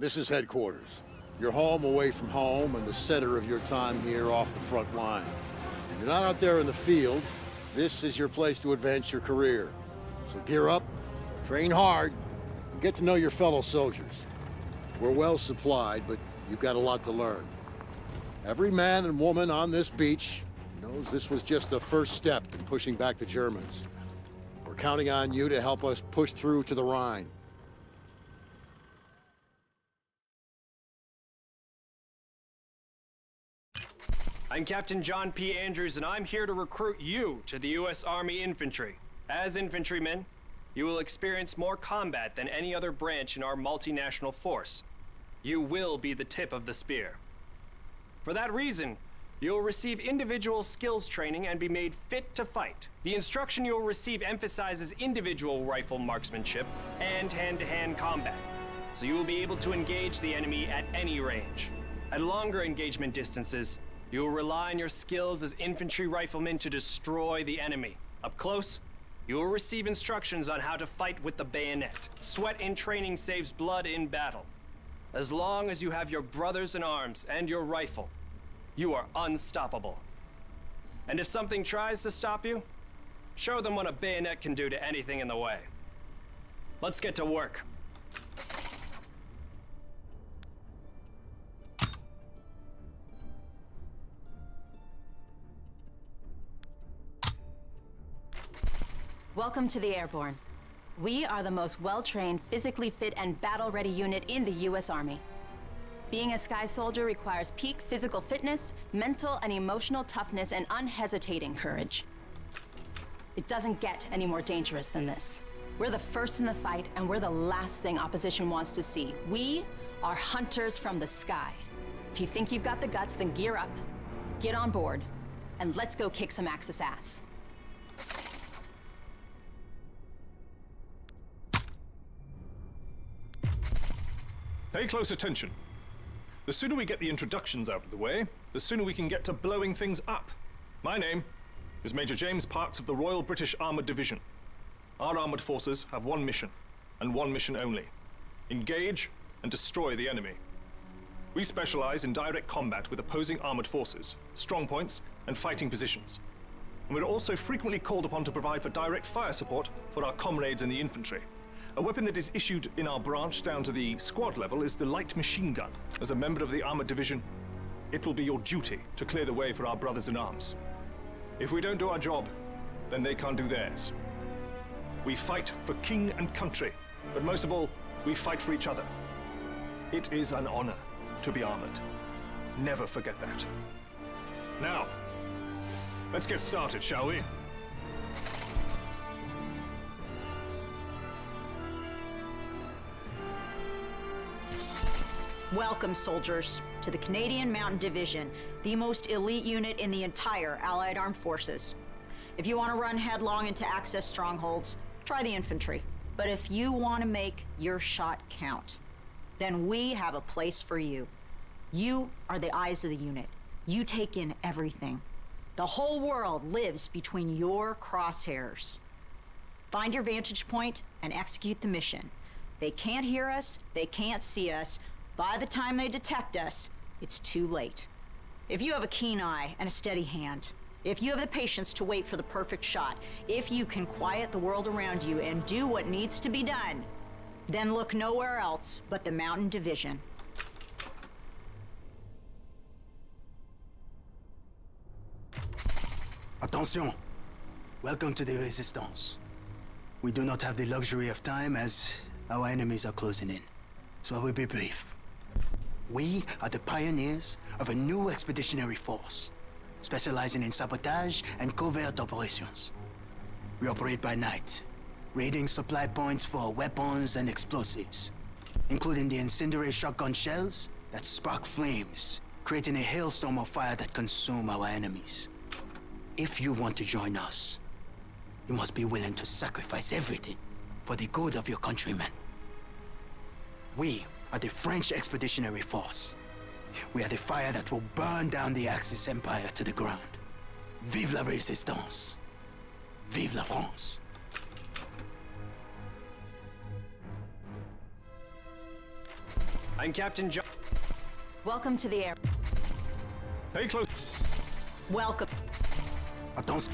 This is headquarters. Your home away from home and the center of your time here off the front line. If you're not out there in the field, this is your place to advance your career. So gear up, train hard, and get to know your fellow soldiers. We're well supplied, but you've got a lot to learn. Every man and woman on this beach knows this was just the first step in pushing back the Germans. We're counting on you to help us push through to the Rhine. I'm Captain John P. Andrews, and I'm here to recruit you to the U.S. Army Infantry. As infantrymen, you will experience more combat than any other branch in our multinational force. You will be the tip of the spear. For that reason, you'll receive individual skills training and be made fit to fight. The instruction you'll receive emphasizes individual rifle marksmanship and hand-to-hand combat, so you will be able to engage the enemy at any range. At longer engagement distances, you will rely on your skills as infantry riflemen to destroy the enemy. Up close, you will receive instructions on how to fight with the bayonet. Sweat in training saves blood in battle. As long as you have your brothers in arms and your rifle, you are unstoppable. And if something tries to stop you, show them what a bayonet can do to anything in the way. Let's get to work. Welcome to the Airborne. We are the most well-trained, physically fit, and battle-ready unit in the U.S. Army. Being a Sky Soldier requires peak physical fitness, mental and emotional toughness, and unhesitating courage. It doesn't get any more dangerous than this. We're the first in the fight, and we're the last thing opposition wants to see. We are hunters from the sky. If you think you've got the guts, then gear up, get on board, and let's go kick some Axis ass. Pay close attention. The sooner we get the introductions out of the way, the sooner we can get to blowing things up. My name is Major James Parks of the Royal British Armoured Division. Our armoured forces have one mission, and one mission only. Engage and destroy the enemy. We specialize in direct combat with opposing armoured forces, strong points, and fighting positions. And we're also frequently called upon to provide for direct fire support for our comrades in the infantry. A weapon that is issued in our branch down to the squad level is the light machine gun. As a member of the armored division, it will be your duty to clear the way for our brothers in arms. If we don't do our job, then they can't do theirs. We fight for king and country, but most of all, we fight for each other. It is an honor to be armored. Never forget that. Now, let's get started, shall we? Welcome, soldiers, to the Canadian Mountain Division, the most elite unit in the entire Allied Armed Forces. If you want to run headlong into Axis strongholds, try the infantry. But if you want to make your shot count, then we have a place for you. You are the eyes of the unit. You take in everything. The whole world lives between your crosshairs. Find your vantage point and execute the mission. They can't hear us, they can't see us. By the time they detect us, it's too late. If you have a keen eye and a steady hand, if you have the patience to wait for the perfect shot, if you can quiet the world around you and do what needs to be done, then look nowhere else but the Mountain Division. Attention! Welcome to the Resistance. We do not have the luxury of time as our enemies are closing in, so I will be brief. We are the pioneers of a new expeditionary force, specializing in sabotage and covert operations. We operate by night, raiding supply points for weapons and explosives, including the incendiary shotgun shells that spark flames, creating a hailstorm of fire that consume our enemies. If you want to join us, you must be willing to sacrifice everything for the good of your countrymen. We are the French Expeditionary Force. We are the fire that will burn down the Axis Empire to the ground. Vive la Résistance! Vive la France! I'm Captain John. Welcome to the air. Pay close. Welcome. Attention.